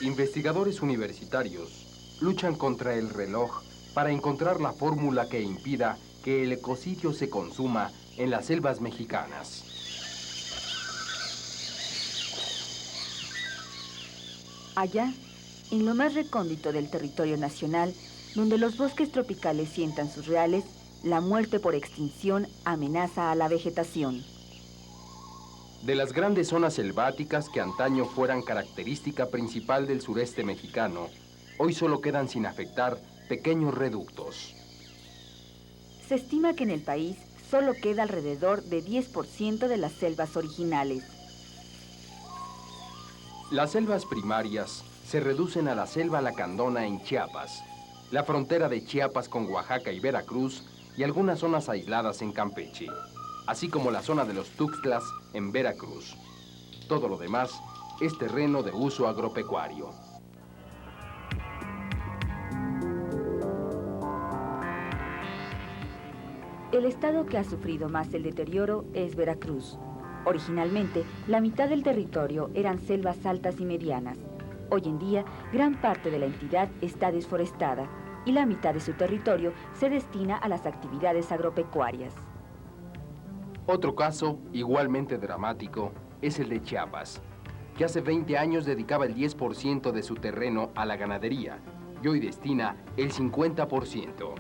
Investigadores universitarios luchan contra el reloj para encontrar la fórmula que impida que el ecocidio se consuma en las selvas mexicanas. Allá, en lo más recóndito del territorio nacional, donde los bosques tropicales sientan sus reales, la muerte por extinción amenaza a la vegetación. De las grandes zonas selváticas que antaño fueran característica principal del sureste mexicano, hoy solo quedan sin afectar pequeños reductos. Se estima que en el país solo queda alrededor de 10% de las selvas originales. Las selvas primarias se reducen a la selva lacandona en Chiapas, la frontera de Chiapas con Oaxaca y Veracruz y algunas zonas aisladas en Campeche, así como la zona de los Tuxtlas en Veracruz. Todo lo demás es terreno de uso agropecuario. El estado que ha sufrido más el deterioro es Veracruz. Originalmente, la mitad del territorio eran selvas altas y medianas. Hoy en día, gran parte de la entidad está desforestada y la mitad de su territorio se destina a las actividades agropecuarias. Otro caso, igualmente dramático, es el de Chiapas, que hace 20 años dedicaba el 10% de su terreno a la ganadería y hoy destina el 50%.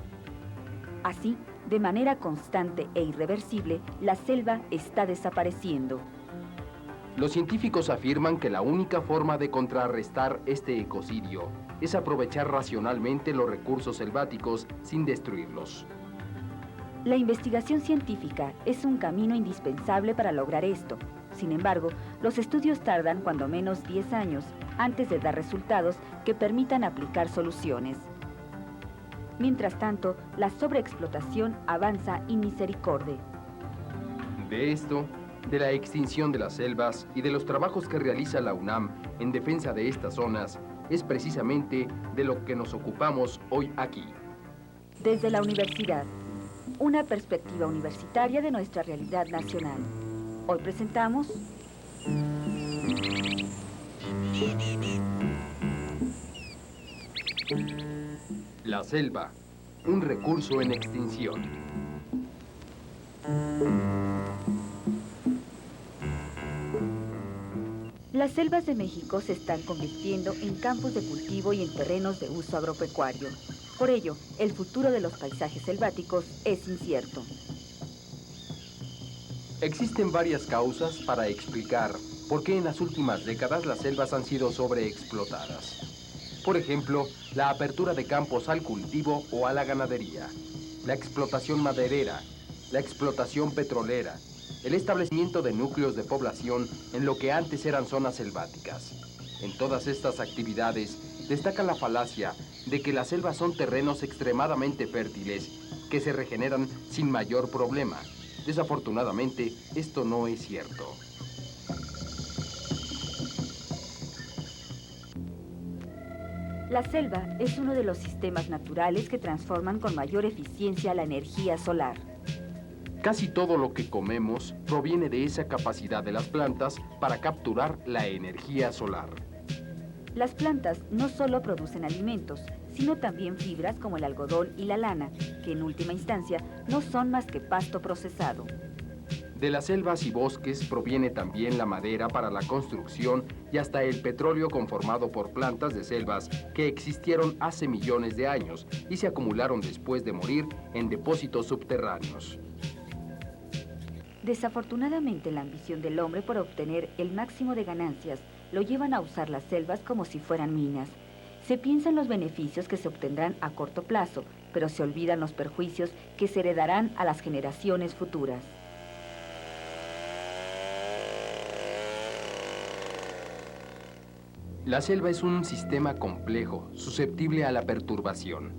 Así, de manera constante e irreversible, la selva está desapareciendo. Los científicos afirman que la única forma de contrarrestar este ecocidio es aprovechar racionalmente los recursos selváticos sin destruirlos. La investigación científica es un camino indispensable para lograr esto. Sin embargo, los estudios tardan cuando menos 10 años antes de dar resultados que permitan aplicar soluciones. Mientras tanto, la sobreexplotación avanza in misericordia. De esto, de la extinción de las selvas y de los trabajos que realiza la UNAM en defensa de estas zonas, es precisamente de lo que nos ocupamos hoy aquí. Desde la universidad, una perspectiva universitaria de nuestra realidad nacional. Hoy presentamos... La selva, un recurso en extinción. Las selvas de México se están convirtiendo en campos de cultivo y en terrenos de uso agropecuario. Por ello, el futuro de los paisajes selváticos es incierto. Existen varias causas para explicar por qué en las últimas décadas las selvas han sido sobreexplotadas. Por ejemplo, la apertura de campos al cultivo o a la ganadería, la explotación maderera, la explotación petrolera, el establecimiento de núcleos de población en lo que antes eran zonas selváticas. En todas estas actividades destaca la falacia de que las selvas son terrenos extremadamente fértiles que se regeneran sin mayor problema. Desafortunadamente, esto no es cierto. La selva es uno de los sistemas naturales que transforman con mayor eficiencia la energía solar. Casi todo lo que comemos proviene de esa capacidad de las plantas para capturar la energía solar. Las plantas no solo producen alimentos, sino también fibras como el algodón y la lana, que en última instancia no son más que pasto procesado. De las selvas y bosques proviene también la madera para la construcción y hasta el petróleo conformado por plantas de selvas que existieron hace millones de años y se acumularon después de morir en depósitos subterráneos. Desafortunadamente, la ambición del hombre por obtener el máximo de ganancias lo llevan a usar las selvas como si fueran minas. Se piensa en los beneficios que se obtendrán a corto plazo, pero se olvidan los perjuicios que se heredarán a las generaciones futuras. La selva es un sistema complejo, susceptible a la perturbación.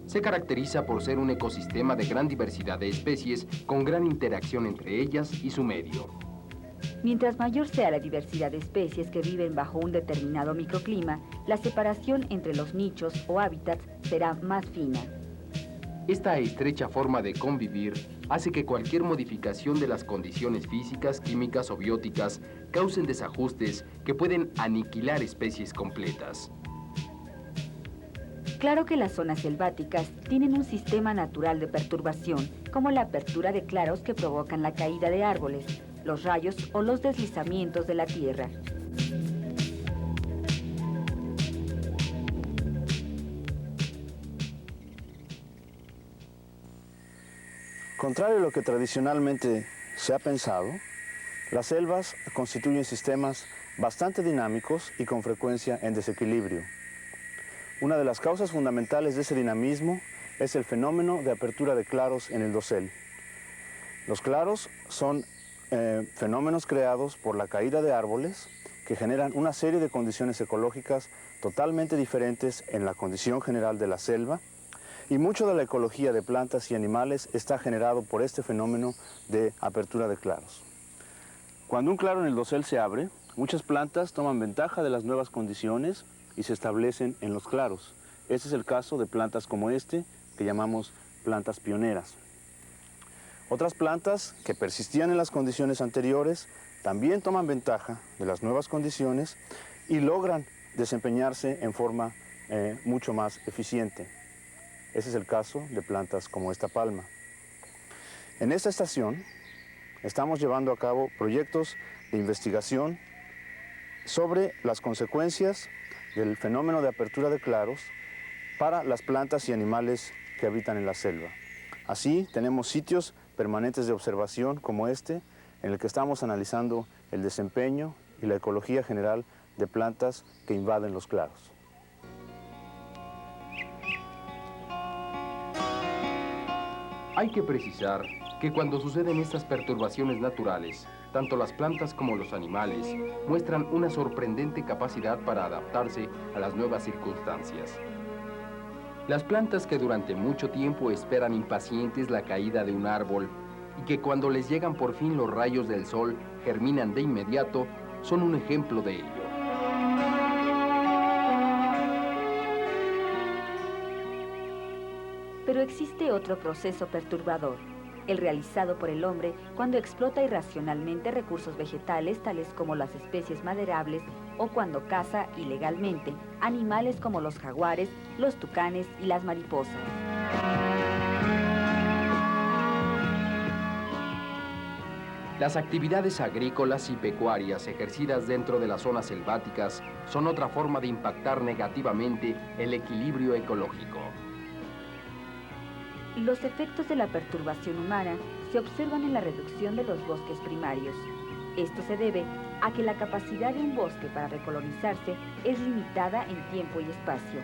Se caracteriza por ser un ecosistema de gran diversidad de especies, con gran interacción entre ellas y su medio. Mientras mayor sea la diversidad de especies que viven bajo un determinado microclima, la separación entre los nichos o hábitats será más fina. Esta estrecha forma de convivir hace que cualquier modificación de las condiciones físicas, químicas o bióticas causen desajustes que pueden aniquilar especies completas. Claro que las zonas selváticas tienen un sistema natural de perturbación, como la apertura de claros que provocan la caída de árboles, los rayos o los deslizamientos de la tierra. Contrario a lo que tradicionalmente se ha pensado, las selvas constituyen sistemas bastante dinámicos y con frecuencia en desequilibrio. Una de las causas fundamentales de ese dinamismo es el fenómeno de apertura de claros en el dosel. Los claros son fenómenos creados por la caída de árboles que generan una serie de condiciones ecológicas totalmente diferentes en la condición general de la selva, y mucho de la ecología de plantas y animales está generado por este fenómeno de apertura de claros. Cuando un claro en el dosel se abre, muchas plantas toman ventaja de las nuevas condiciones y se establecen en los claros. Este es el caso de plantas como este, que llamamos plantas pioneras. Otras plantas que persistían en las condiciones anteriores también toman ventaja de las nuevas condiciones y logran desempeñarse en forma mucho más eficiente. Ese es el caso de plantas como esta palma. En esta estación estamos llevando a cabo proyectos de investigación sobre las consecuencias del fenómeno de apertura de claros para las plantas y animales que habitan en la selva. Así, tenemos sitios permanentes de observación como este, en el que estamos analizando el desempeño y la ecología general de plantas que invaden los claros. Hay que precisar que cuando suceden estas perturbaciones naturales, tanto las plantas como los animales muestran una sorprendente capacidad para adaptarse a las nuevas circunstancias. Las plantas que durante mucho tiempo esperan impacientes la caída de un árbol y que cuando les llegan por fin los rayos del sol germinan de inmediato, son un ejemplo de ello. Pero existe otro proceso perturbador, el realizado por el hombre cuando explota irracionalmente recursos vegetales tales como las especies maderables o cuando caza ilegalmente animales como los jaguares, los tucanes y las mariposas. Las actividades agrícolas y pecuarias ejercidas dentro de las zonas selváticas son otra forma de impactar negativamente el equilibrio ecológico. Los efectos de la perturbación humana se observan en la reducción de los bosques primarios. Esto se debe a que la capacidad de un bosque para recolonizarse es limitada en tiempo y espacio.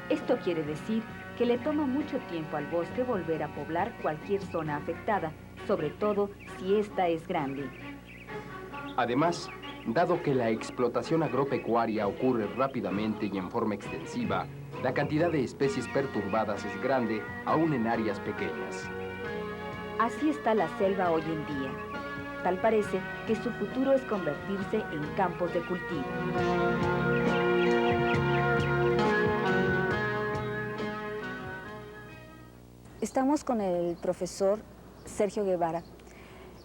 Esto quiere decir que le toma mucho tiempo al bosque volver a poblar cualquier zona afectada, sobre todo si esta es grande. Además, dado que la explotación agropecuaria ocurre rápidamente y en forma extensiva, la cantidad de especies perturbadas es grande, aún en áreas pequeñas. Así está la selva hoy en día. Tal parece que su futuro es convertirse en campos de cultivo. Estamos con el profesor Sergio Guevara.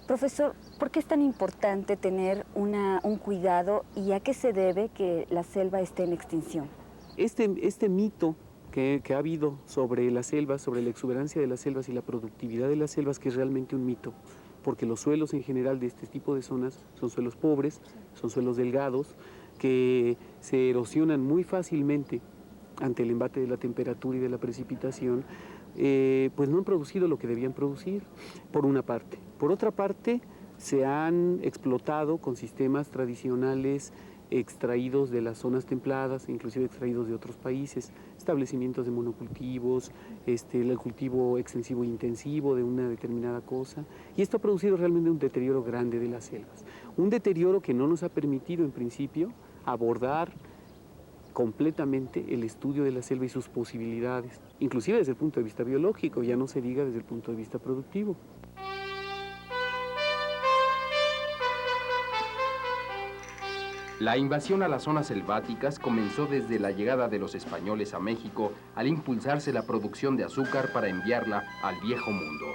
Profesor, ¿por qué es tan importante tener un cuidado y a qué se debe que la selva esté en extinción? Este mito que ha habido sobre las selvas, sobre la exuberancia de las selvas y la productividad de las selvas, que es realmente un mito, porque los suelos en general de este tipo de zonas son suelos pobres, son suelos delgados, que se erosionan muy fácilmente ante el embate de la temperatura y de la precipitación, pues no han producido lo que debían producir, por una parte. Por otra parte, se han explotado con sistemas tradicionales extraídos de las zonas templadas, inclusive extraídos de otros países, establecimientos de monocultivos, el cultivo extensivo e intensivo de una determinada cosa, y esto ha producido realmente un deterioro grande de las selvas. Un deterioro que no nos ha permitido, en principio, abordar completamente el estudio de la selva y sus posibilidades, inclusive desde el punto de vista biológico, ya no se diga desde el punto de vista productivo. La invasión a las zonas selváticas comenzó desde la llegada de los españoles a México al impulsarse la producción de azúcar para enviarla al Viejo Mundo.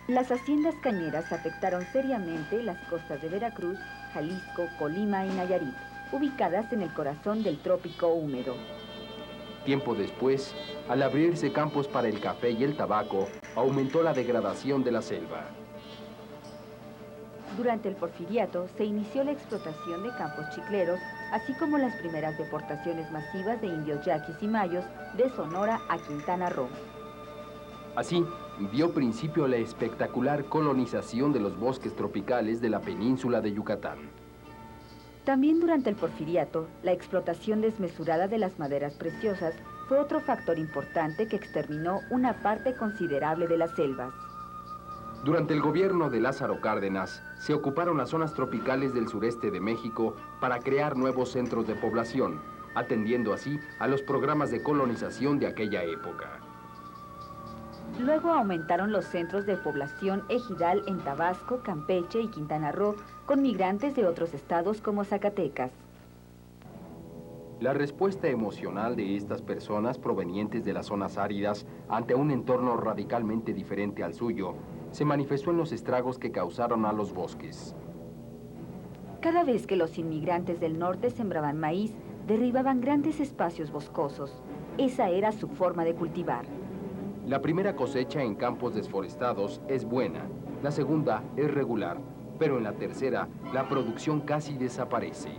Las haciendas cañeras afectaron seriamente las costas de Veracruz, Jalisco, Colima y Nayarit, ubicadas en el corazón del trópico húmedo. Tiempo después, al abrirse campos para el café y el tabaco, aumentó la degradación de la selva. Durante el Porfiriato se inició la explotación de campos chicleros, así como las primeras deportaciones masivas de indios yaquis y mayos de Sonora a Quintana Roo. Así, dio principio la espectacular colonización de los bosques tropicales de la península de Yucatán. También durante el Porfiriato, la explotación desmesurada de las maderas preciosas fue otro factor importante que exterminó una parte considerable de las selvas. Durante el gobierno de Lázaro Cárdenas, se ocuparon las zonas tropicales del sureste de México para crear nuevos centros de población, atendiendo así a los programas de colonización de aquella época. Luego aumentaron los centros de población ejidal en Tabasco, Campeche y Quintana Roo, con migrantes de otros estados como Zacatecas. La respuesta emocional de estas personas provenientes de las zonas áridas ante un entorno radicalmente diferente al suyo se manifestó en los estragos que causaron a los bosques. Cada vez que los inmigrantes del norte sembraban maíz, derribaban grandes espacios boscosos. Esa era su forma de cultivar. La primera cosecha en campos desforestados es buena, la segunda es regular, pero en la tercera la producción casi desaparece.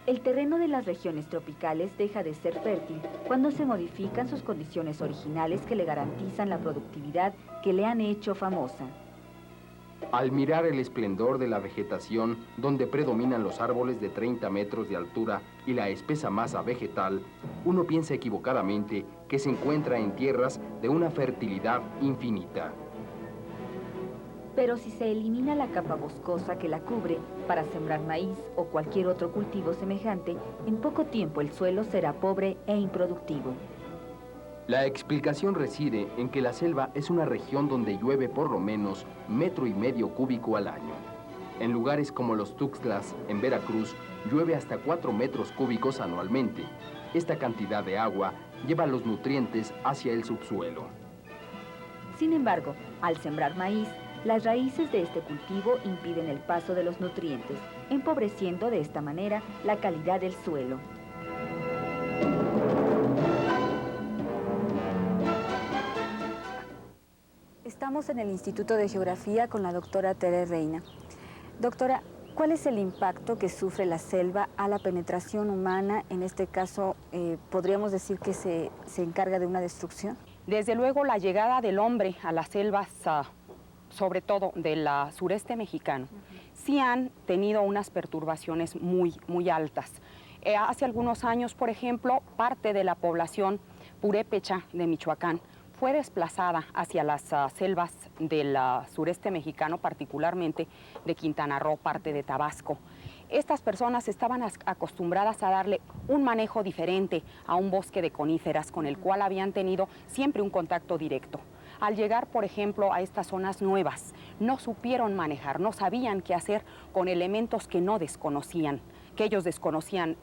El terreno de las regiones tropicales deja de ser fértil cuando se modifican sus condiciones originales que le garantizan la productividad que le han hecho famosa. Al mirar el esplendor de la vegetación, donde predominan los árboles de 30 metros de altura y la espesa masa vegetal, uno piensa equivocadamente que se encuentra en tierras de una fertilidad infinita. Pero si se elimina la capa boscosa que la cubre para sembrar maíz o cualquier otro cultivo semejante, en poco tiempo el suelo será pobre e improductivo. La explicación reside en que la selva es una región donde llueve por lo menos 1,5 metros cúbicos al año. En lugares como los Tuxtlas, en Veracruz, llueve hasta 4 metros cúbicos anualmente. Esta cantidad de agua lleva los nutrientes hacia el subsuelo. Sin embargo, al sembrar maíz, las raíces de este cultivo impiden el paso de los nutrientes, empobreciendo de esta manera la calidad del suelo. Estamos en el Instituto de Geografía con la doctora Tere Reina. Doctora, ¿cuál es el impacto que sufre la selva a la penetración humana? En este caso, ¿podríamos decir que se encarga de una destrucción? Desde luego, la llegada del hombre a las selvas, sobre todo del sureste mexicano, sí han tenido unas perturbaciones muy altas. Hace algunos años, por ejemplo, parte de la población purépecha de Michoacán fue desplazada hacia las selvas del sureste mexicano, particularmente de Quintana Roo, parte de Tabasco. Estas personas estaban acostumbradas a darle un manejo diferente a un bosque de coníferas con el cual habían tenido siempre un contacto directo. Al llegar, por ejemplo, a estas zonas nuevas, no supieron manejar, no sabían qué hacer con elementos que no desconocían, que ellos desconocían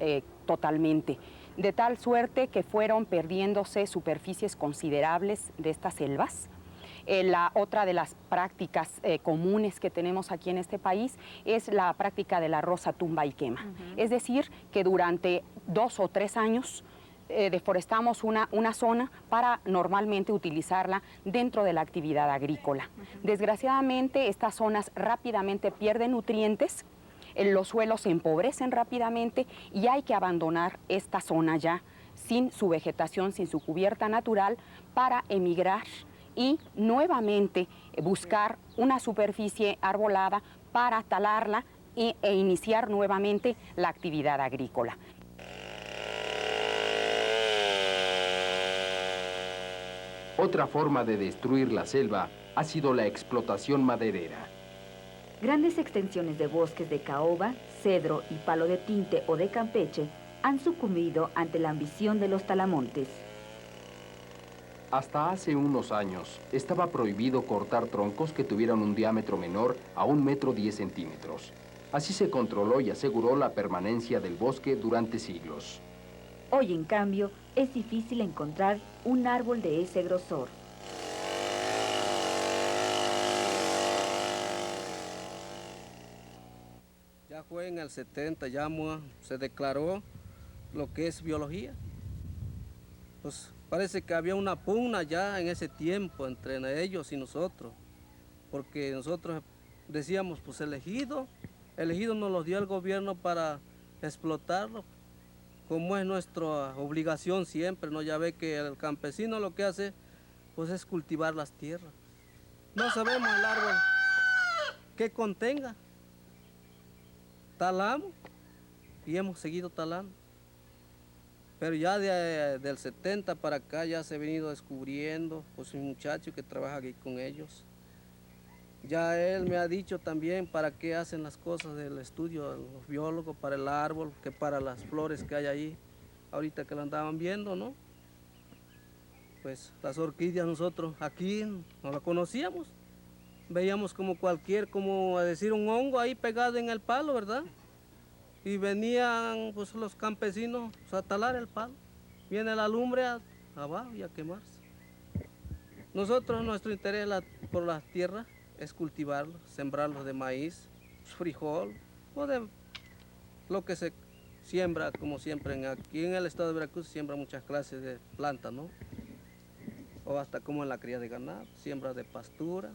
totalmente. De tal suerte que fueron perdiéndose superficies considerables de estas selvas. La otra de las prácticas comunes que tenemos aquí en este país es la práctica de la roza tumba y quema. Es decir, que durante 2 o 3 años deforestamos una zona para normalmente utilizarla dentro de la actividad agrícola. Desgraciadamente, estas zonas rápidamente pierden nutrientes, los suelos se empobrecen rápidamente y hay que abandonar esta zona ya sin su vegetación, sin su cubierta natural, para emigrar y nuevamente buscar una superficie arbolada para talarla e iniciar nuevamente la actividad agrícola. Otra forma de destruir la selva ha sido la explotación maderera. Grandes extensiones de bosques de caoba, cedro y palo de tinte o de Campeche han sucumbido ante la ambición de los talamontes. Hasta hace unos años, estaba prohibido cortar troncos que tuvieran un diámetro menor a 1,10 m. Así se controló y aseguró la permanencia del bosque durante siglos. Hoy, en cambio, es difícil encontrar un árbol de ese grosor. Ya fue en el 70, ya se declaró lo que es biología. Pues parece que había una pugna ya en ese tiempo entre ellos y nosotros, porque nosotros decíamos, pues el ejido nos lo dio el gobierno para explotarlo, como es nuestra obligación siempre, ¿no? Ya ve que el campesino lo que hace, pues es cultivar las tierras. No sabemos el árbol que contenga. Talamos y hemos seguido talando. Pero ya del 70 para acá ya se ha venido descubriendo, pues un muchacho que trabaja aquí con ellos. Ya él me ha dicho también para qué hacen las cosas del estudio, los biólogos, para el árbol, que para las flores que hay ahí, ahorita que lo andaban viendo, ¿no? Pues las orquídeas nosotros aquí no las conocíamos. Veíamos como como a decir, un hongo ahí pegado en el palo, ¿verdad? Y venían pues los campesinos pues, a talar el palo. Viene la lumbre abajo y a quemarse. Nosotros, nuestro interés por las tierras es cultivarlos, sembrarlos de maíz, frijol, o de lo que se siembra, como siempre. Aquí en el estado de Veracruz se siembra muchas clases de plantas, ¿no? O hasta como en la cría de ganado, siembra de pastura.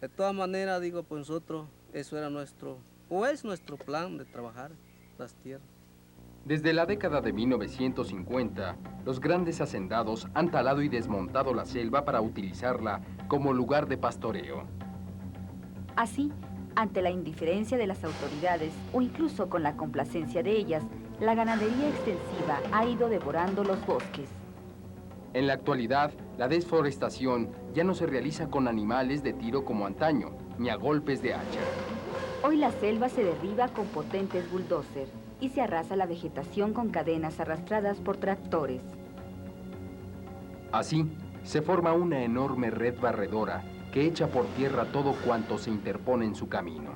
De todas maneras, digo, pues nosotros, eso era es nuestro plan de trabajar las tierras. Desde la década de 1950, los grandes hacendados han talado y desmontado la selva para utilizarla como lugar de pastoreo. Así, ante la indiferencia de las autoridades o incluso con la complacencia de ellas, la ganadería extensiva ha ido devorando los bosques. En la actualidad, la desforestación ya no se realiza con animales de tiro como antaño, ni a golpes de hacha. Hoy la selva se derriba con potentes bulldozers y se arrasa la vegetación con cadenas arrastradas por tractores. Así, se forma una enorme red barredora que echa por tierra todo cuanto se interpone en su camino.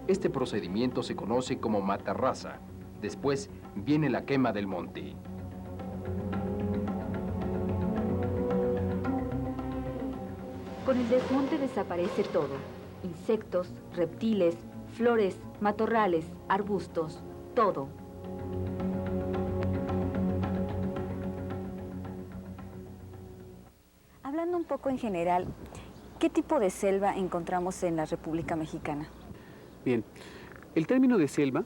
Este procedimiento se conoce como matarraza. Después viene la quema del monte. Con el desmonte desaparece todo: insectos, reptiles, flores, matorrales, arbustos, todo. Hablando un poco en general, ¿qué tipo de selva encontramos en la República Mexicana? Bien, el término de selva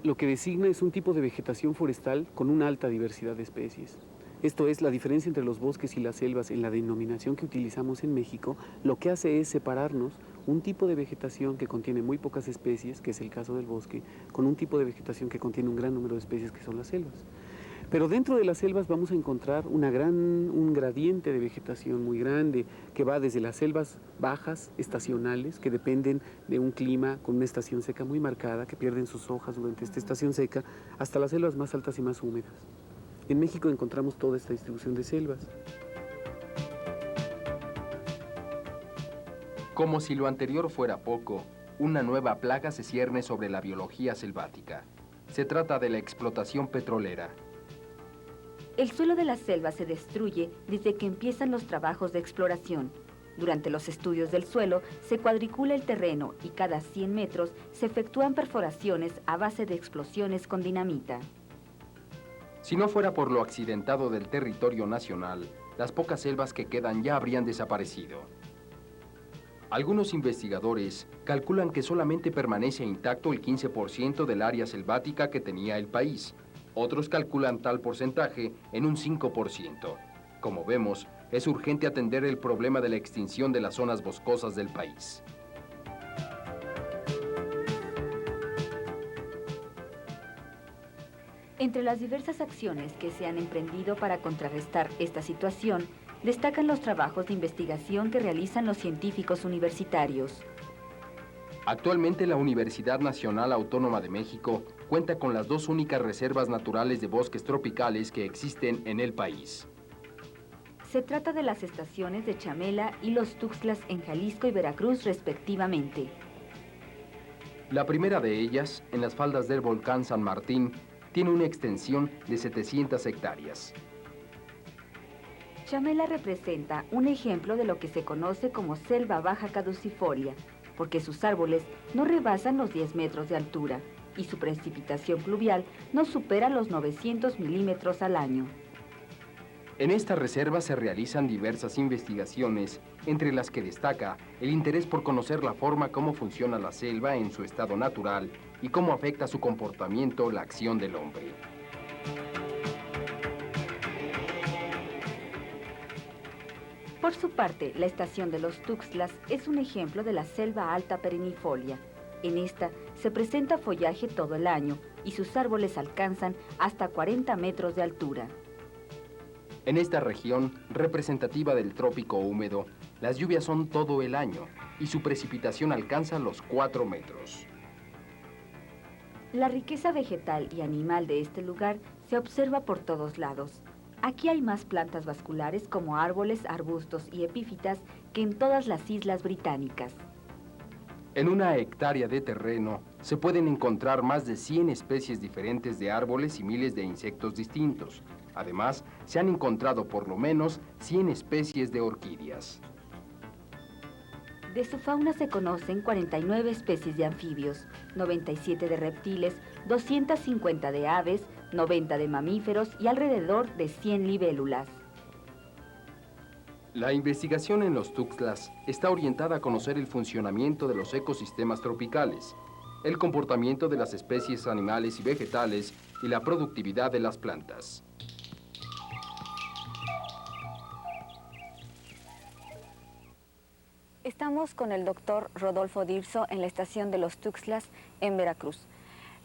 lo que designa es un tipo de vegetación forestal con una alta diversidad de especies. Esto es, la diferencia entre los bosques y las selvas en la denominación que utilizamos en México, lo que hace es separarnos un tipo de vegetación que contiene muy pocas especies, que es el caso del bosque, con un tipo de vegetación que contiene un gran número de especies, que son las selvas. Pero dentro de las selvas vamos a encontrar un gradiente de vegetación muy grande, que va desde las selvas bajas, estacionales, que dependen de un clima con una estación seca muy marcada, que pierden sus hojas durante esta estación seca, hasta las selvas más altas y más húmedas. En México encontramos toda esta distribución de selvas. Como si lo anterior fuera poco, una nueva plaga se cierne sobre la biología selvática. Se trata de la explotación petrolera. El suelo de la selva se destruye desde que empiezan los trabajos de exploración. Durante los estudios del suelo se cuadricula el terreno y cada 100 metros se efectúan perforaciones a base de explosiones con dinamita. Si no fuera por lo accidentado del territorio nacional, las pocas selvas que quedan ya habrían desaparecido. Algunos investigadores calculan que solamente permanece intacto el 15% del área selvática que tenía el país. Otros calculan tal porcentaje en un 5%. Como vemos, es urgente atender el problema de la extinción de las zonas boscosas del país. Entre las diversas acciones que se han emprendido para contrarrestar esta situación, destacan los trabajos de investigación que realizan los científicos universitarios. Actualmente la Universidad Nacional Autónoma de México cuenta con las 2 únicas reservas naturales de bosques tropicales que existen en el país. Se trata de las estaciones de Chamela y Los Tuxtlas en Jalisco y Veracruz, respectivamente. La primera de ellas, en las faldas del volcán San Martín, tiene una extensión de 700 hectáreas. Chamela representa un ejemplo de lo que se conoce como selva baja caducifolia, porque sus árboles no rebasan los 10 metros de altura y su precipitación pluvial no supera los 900 milímetros al año. En esta reserva se realizan diversas investigaciones, entre las que destaca el interés por conocer la forma como funciona la selva en su estado natural y cómo afecta su comportamiento la acción del hombre. Por su parte, la estación de Los Tuxtlas es un ejemplo de la selva alta perennifolia. En esta se presenta follaje todo el año y sus árboles alcanzan hasta 40 metros de altura. En esta región, representativa del trópico húmedo, las lluvias son todo el año y su precipitación alcanza los 4 metros. La riqueza vegetal y animal de este lugar se observa por todos lados. Aquí hay más plantas vasculares como árboles, arbustos y epífitas que en todas las islas británicas. En una hectárea de terreno se pueden encontrar más de 100 especies diferentes de árboles y miles de insectos distintos. Además, se han encontrado por lo menos 100 especies de orquídeas. De su fauna se conocen 49 especies de anfibios, 97 de reptiles, 250 de aves, 90 de mamíferos y alrededor de 100 libélulas. La investigación en los Tuxtlas está orientada a conocer el funcionamiento de los ecosistemas tropicales, el comportamiento de las especies animales y vegetales y la productividad de las plantas. Estamos con el doctor Rodolfo Dirso en la estación de Los Tuxtlas en Veracruz.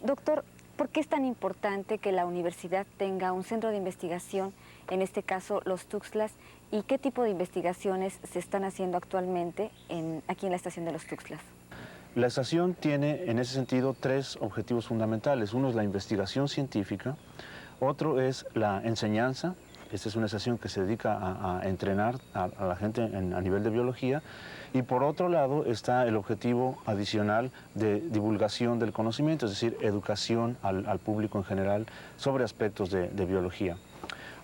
Doctor, ¿por qué es tan importante que la universidad tenga un centro de investigación, en este caso Los Tuxtlas, y qué tipo de investigaciones se están haciendo actualmente aquí en la estación de Los Tuxtlas? La estación tiene en ese sentido 3 objetivos fundamentales. Uno es la investigación científica, otro es la enseñanza. Esta es una estación que se dedica a entrenar a la gente a nivel de biología. Y por otro lado está el objetivo adicional de divulgación del conocimiento, es decir, educación al público en general sobre aspectos de biología.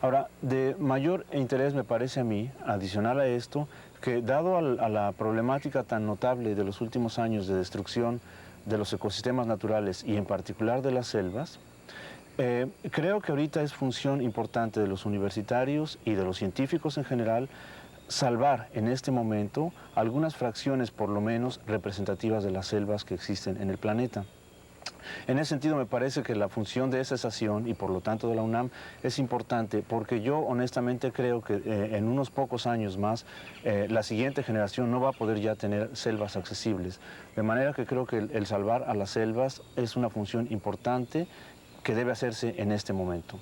Ahora, de mayor interés me parece a mí, adicional a esto, que dado a la problemática tan notable de los últimos años de destrucción de los ecosistemas naturales y en particular de las selvas, creo que ahorita es función importante de los universitarios y de los científicos en general salvar en este momento algunas fracciones por lo menos representativas de las selvas que existen en el planeta. En ese sentido me parece que la función de esa estación y por lo tanto de la UNAM es importante porque yo honestamente creo que en unos pocos años más la siguiente generación no va a poder ya tener selvas accesibles. De manera que creo que el salvar a las selvas es una función importante que debe hacerse en este momento.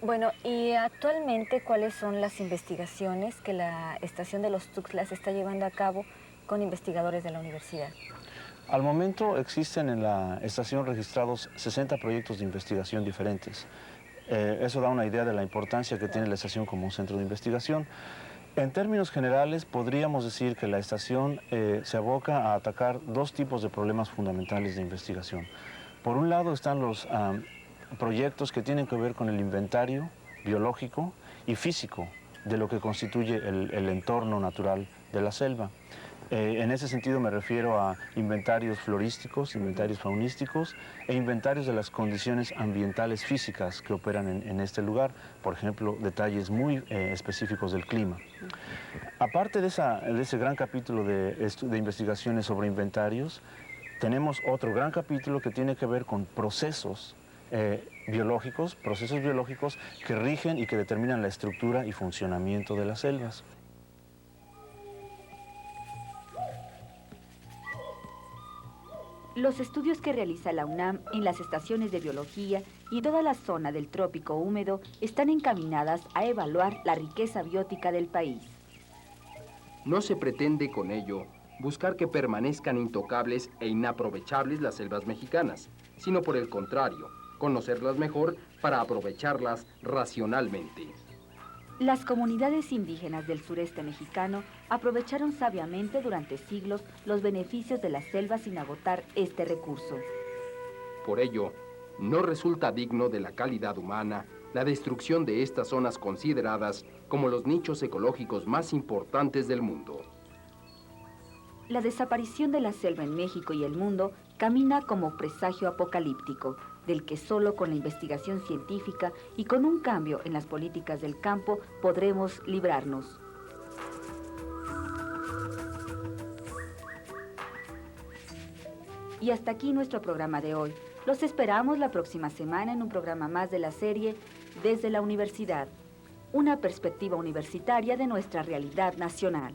Bueno, y actualmente, ¿cuáles son las investigaciones que la estación de Los Tuxtlas está llevando a cabo con investigadores de la universidad? Al momento existen en la estación registrados 60 proyectos de investigación diferentes. Eso da una idea de la importancia que tiene la estación como un centro de investigación. En términos generales, podríamos decir que la estación se aboca a atacar 2 tipos de problemas fundamentales de investigación. Por un lado están los proyectos que tienen que ver con el inventario biológico y físico de lo que constituye el entorno natural de la selva. En ese sentido me refiero a inventarios florísticos, inventarios faunísticos e inventarios de las condiciones ambientales físicas que operan en este lugar, por ejemplo, detalles muy específicos del clima. Aparte de ese gran capítulo de investigaciones sobre inventarios, tenemos otro gran capítulo que tiene que ver con procesos biológicos que rigen y que determinan la estructura y funcionamiento de las selvas. Los estudios que realiza la UNAM en las estaciones de biología y toda la zona del trópico húmedo están encaminadas a evaluar la riqueza biótica del país. No se pretende con ello buscar que permanezcan intocables e inaprovechables las selvas mexicanas, sino por el contrario, conocerlas mejor para aprovecharlas racionalmente. Las comunidades indígenas del sureste mexicano aprovecharon sabiamente durante siglos los beneficios de las selvas sin agotar este recurso. Por ello, no resulta digno de la calidad humana la destrucción de estas zonas consideradas como los nichos ecológicos más importantes del mundo. La desaparición de la selva en México y el mundo camina como presagio apocalíptico, del que solo con la investigación científica y con un cambio en las políticas del campo podremos librarnos. Y hasta aquí nuestro programa de hoy. Los esperamos la próxima semana en un programa más de la serie Desde la Universidad, una perspectiva universitaria de nuestra realidad nacional.